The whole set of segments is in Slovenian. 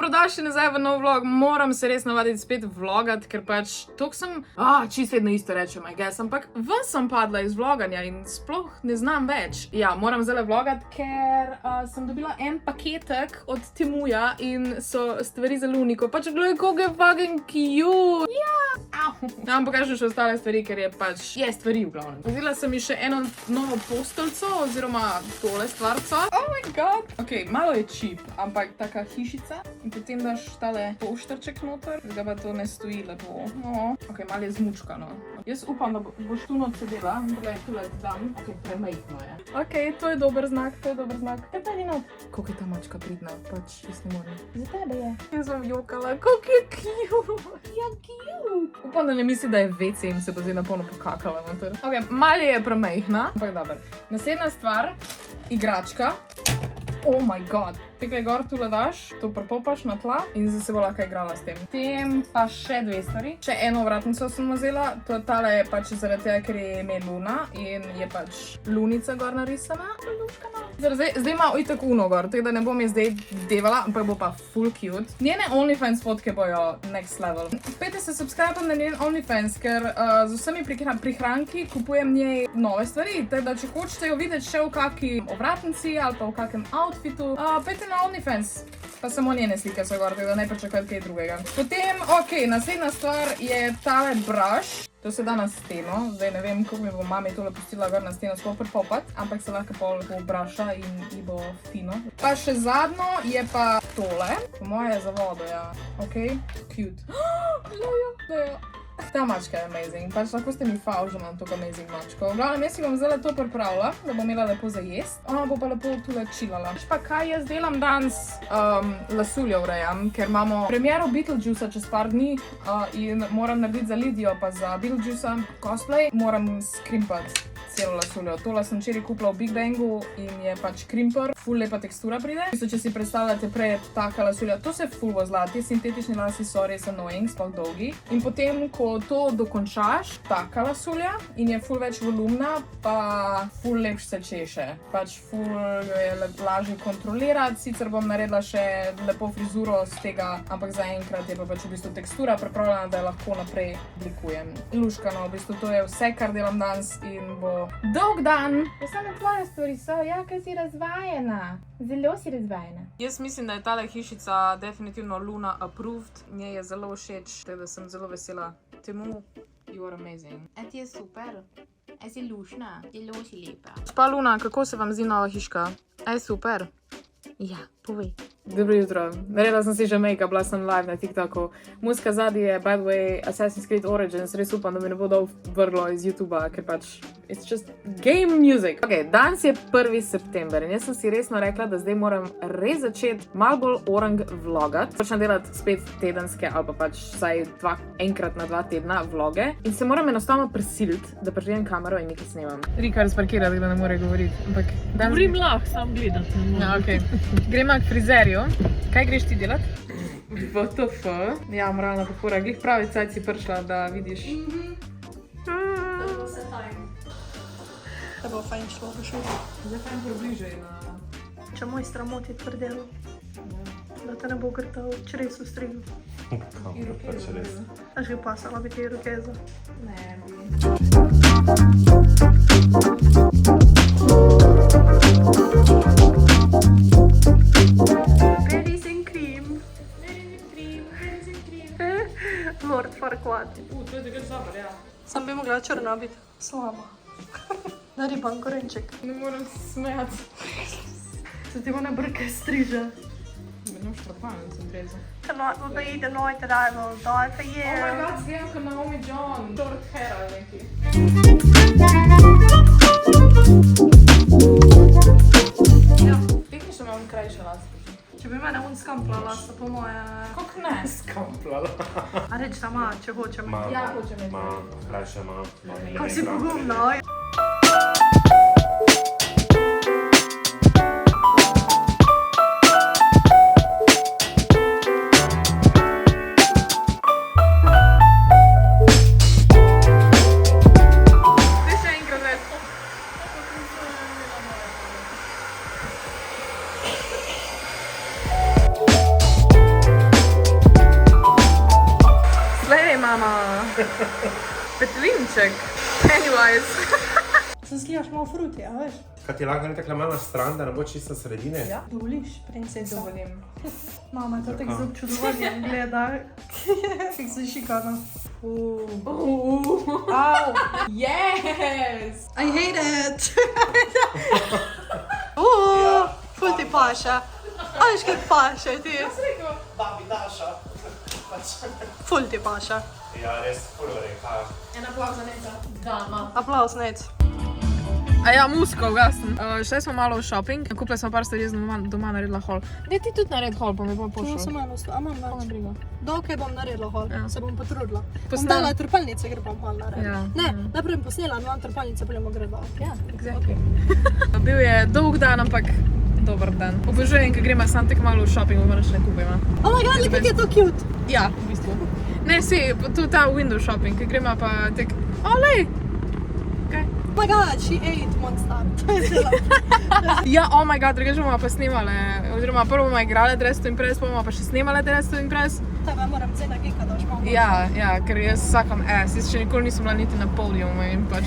dobrodošli nazaj v nov vlog. Moram se res navaditi spet vlogat, ker pač tok sem, čisto vedno isto rečem, I guess, ampak ven sem padla iz vloganja in sploh ne znam več. Ja, moram zdaj vlogat, ker sem dobila en paketek od Temuja in so stvari za Luniko. Pač gledaj, koliko je fucking cute. Ja. Vam pokažem še ostale stvari, ker je pač, stvari v glavnem. Vzela sem mi še eno novo postelco, oziroma tole stvarco. Oh my god. Ok, malo je cheap, ampak taka hišica in potem daš tale poštarček noter, da pa to ne stoji lepo. Ok, malo je zmučkano. Jaz upam, da boš tu noč sedela. Glej, tule dam. Ok, premajhno je. Ok, to je dober znak, to je dober znak. Kaj pa je not? Koliko je ta mačka pridna, pač jaz ne morem. Za tebe je. Jaz sem jokala, koliko je cute. Ja, cute. Upam, da ne misli, da je WC in se bo zdaj napolno pokakala noter. Ok, malo je premajhna, ampak dober. Naslednja stvar, igračka. Oh my god. Tukaj gor tule daš, to prepopaš na tla in zdaj se bo lahko igrala s tem. Tem pa še dve stvari. Še eno vratnico sem vzela, to je tale pač zaradi tega, ker je ime Luna in je pač lunica gor narisana. Zdaj ima itak uno gor, tako da ne bom je zdaj devala, ampak bo pa full cute. Njene OnlyFans fotke bojo next level. Pejte se subscribe na njen OnlyFans, ker z vsemi prihranki kupujem njej nove stvari. Tako da če hočete jo videti še v kakšni ovratnici ali pa v kakšnem outfitu, pejte na OnlyFans. Pa samo njene slike so gor, tako da ne počakati kaj drugega. Potem, ok, naslednja stvar je tale brush. To se da na steno, zdaj ne vem, kako mi bo mami tole pustila gor na steno sploh prepopat, ampak se lahko pol pobraša in ji bo fino. Pa še zadnjo je pa tole. Po moje je za vodo, ja. Ok, cute. Lojo. Ta mačka je amazing, pač lahko ste mi faul, že imam tako amazing mačko. V glavnem, jaz si bom zdaj to pripravila, da bom imela lepo za jest. Ona bo pa lepo tule chillala. Pa kaj jaz delam danes? Lasuljo urejam, ker imamo premiero Beetlejuicea čez par dni in moram narediti za Lidijo pa za Beetlejuicea cosplay. Moram skrimpati celo lasuljo. Tole sem včeraj kupila v Big Bangu in je pač krimper. Ful lepa tekstura pride. Če si predstavljate prej taka lasulja, to se ful vozla. Ti sintetični lasi so res annoying, sploh dolgi. In potem, ko to dokončaš, taka lasulja in je ful več volumna, pa ful lepš se češe. Pač ful je lažje kontrolirati. Sicer bom naredila še lepo frizuro z tega, ampak zaenkrat je pa pač v bistvu tekstura pripravljena, da jo lahko naprej oblikujem. Luškano, v bistvu to je vse, kar delam danes in bo dolg dan. To samo tvoje stvari so, ja, ker si razvajena. Zelo si razvajena. Jaz mislim, da je tale hišica definitivno Luna approved. Njej je zelo všeč, tako da sem zelo vesela. Temu, you are amazing. Ti je super. Si lušna. Zelo si lepa. Pa Luna, kako se vam zdi nova hiška? Super? Ja, povej. Dobro jutro. Naredila sem si že make-up, bila sem live na TikToku. Muska zadnji je, by the way, Assassin's Creed Origins. Res upam, da mi ne bo dol vrglo iz YouTubea, ker pač it's just game music. Ok, danes je 1. september in jaz sem si resno rekla, da zdaj moram res začeti malo bolj orang vlogat. Počnem delati spet tedenske ali pa pač vsaj enkrat na 2 tedna vloge in se moram enostavno prisiliti, da prižgem kamero in nekaj snemam. Rikar sparkirati, da ne more govoriti. Govorim lahko, sam gledati. Ja, ok. Gremo k frizerju. Kaj greš ti delati? WTF. Ja, moralna podpora. Glih pravi cajt si prišla, da vidiš. Da bo vse fajn. Da bo fajn šlo v šolo. Zdaj fajn približaj na... Če moj stramoti tvrdelo. Da te ne bo grtal čres v strigu. A že pasala bi te irokeza? Ne, bi. Mort farkovati. To je takrat dober, ja. Sam bi mogla črna biti. Slaba. Nariban korenček. Ne moram se smejati. Se ti ona brke striže. Me ne štrapalem, sem treza. Tonight will be the night that I will die for you. Oh my god, zgledam kot Naomi John. Short hair ali neki. Ja, tehnično imam krajše las. Če bi mene skamplala, so po moje... Kako ne? Skamplala. A reč da ima, če hoče me. Ja, hoče me. Ma, krajša ima. Kaj si pogumna, oj. Petlinček. Pennywise. Se slijaš malo fruti, a veš? Kaj ti lahko ne tako malo na stran, da ne bo čisto sredine? Ja. Dovoliš, princesa. Dovolim. Mama to tako z občudovanjem gleda. Kako se šikana. Au. Yes! I hate it. Ful ti paša. A veš kak paša ti? Babi Daša. Ful ti paša. Ja, res, ful reka. En aplauz za Neta. Dama. Aplauz, Nec. A ja, musko, ugasnem. Šli smo malo v shopping, kupili smo par stvari, doma naredila hol. Ne, ti tudi naredi hol, pa me bo No, pošel. sem malo sto, a imam več. Briga. Dokaj bom naredila hol, Ja. se bom potrudila. Bom Postal- dala trpalnice, ker bom hol naredila. Ja. Ne, najprej bom posnela, imam trpalnice, potem bom gredala. Ja, exactly. Bil je dolg dan, ampak dober dan. Obožujem, ko gremo sam tako malo v shopping, bomo še ne kupimo. Oh my god, kako je to cute. Ja, v bistvu. Ne, tu ta window shopping, ko gremo pa tak, olej! Kaj? Oh my god, she ate monster. To je cela. Ja, oh my god, drugače bomo pa snimale, oziroma prvo bomo igrale Dress to Impress, pa bomo pa še snimale Dress to Impress. Tebe moram zdaj na gika, da boš malo. Ja, ker jaz sakam ass, jaz še nikoli nisem bila niti na podiumu in pač...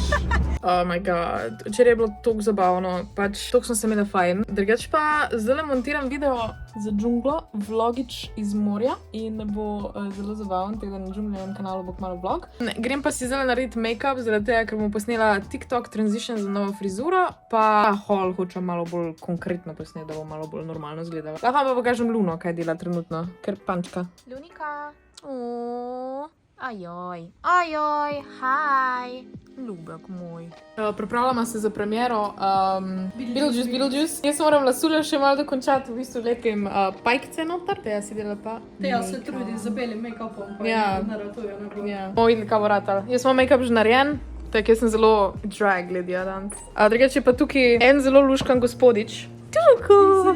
Oh my god, včeraj je bilo toliko zabavno, pač toliko sem se imela fajn. Drugač pa zdaj montiram video za džunglo, vlogič iz morja in bo zelo zabaven, tako da na džunglovem kanalu bo kmalu vlog. Grem pa si zdaj narediti make-up, zaradi tega, ker bom posnela TikTok transition za novo frizuro, pa haul hočem malo bolj konkretno posneti, da bo malo bolj normalno izgledala. Lahko vam pa pokažem Luno, kaj dela trenutno, ker pančka. Lunika. Ajoj. Ajoj, hi. Ljubek moj. Pripravljamo se za premiero Beetlejuice. Jaz moram lasuljo še malo dokončati, v bistvu lepim pajkice noter. Teja si dela pa. Teja se trudi z belim make-upom, pa Ja. ne ratuje na gor. Ja. Bomo videli, kaj bo ratalo. Jaz imam make-up že narejen, tako jaz sem zelo drag glede danes. Drugače je pa tukaj en zelo luškan gospodič. Tuku!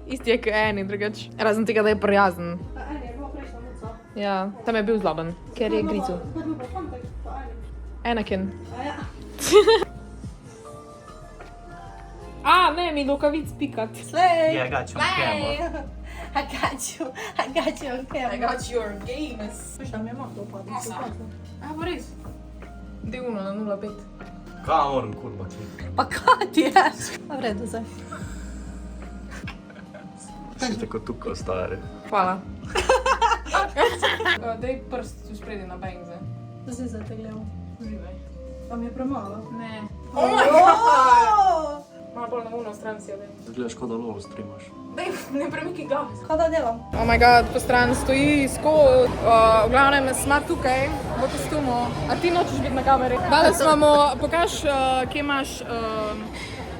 Isti je kot eni, drugače. Razen tega, da je prijazen. Eni je bila prejšnja noca. Ja, tam je bil zloben, ker je grizel. To je bil pa fantek, pa Eni. Anakin. A ja. Ne, mi rokavic pikat. Slej! Yeah, I got you on camera. I got you on camera. got your games. Veš, da mi je malo dopadlo, se upadlo. Pa res. D1 na 0,5. Kaj moram kurba čiti? Pa kaj ti je? A v redu zdaj. Si tako tukaj stari. Hvala. Daj prst v spredi na bang zdaj. Zdaj se te gledam. Uživaj. Pa mi je premalo. Ne. Oh my god! Malo bolj na uno stran si odem. Zgledaš, kot da lovo streamaš. Daj, ne premiki glav. Kaj da delam? Oh my god, po stran stoji v glavnem sma tukaj, v kostumu. A ti nočeš biti na kameri? Danes imamo, pokaž, kje imaš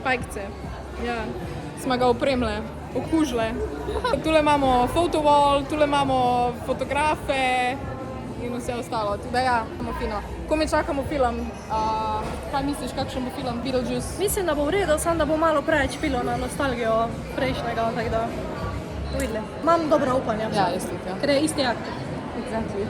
pajkice. Ja, smo ga opremile, okužile. Tule imamo photo-wall, tule imamo fotografe in vse ostalo. Tudi ja, imamo fino. Ko mi čakamo film, kaj misliš, kakšen bo film Beetlejuice? Mislim, da bo v redu, samo da bo malo preveč pilo na nostalgijo prejšnjega, tako da videli. Imam dobra upanja. Ja, jaz tudi, ja. Ker je isti aktor. Exactly.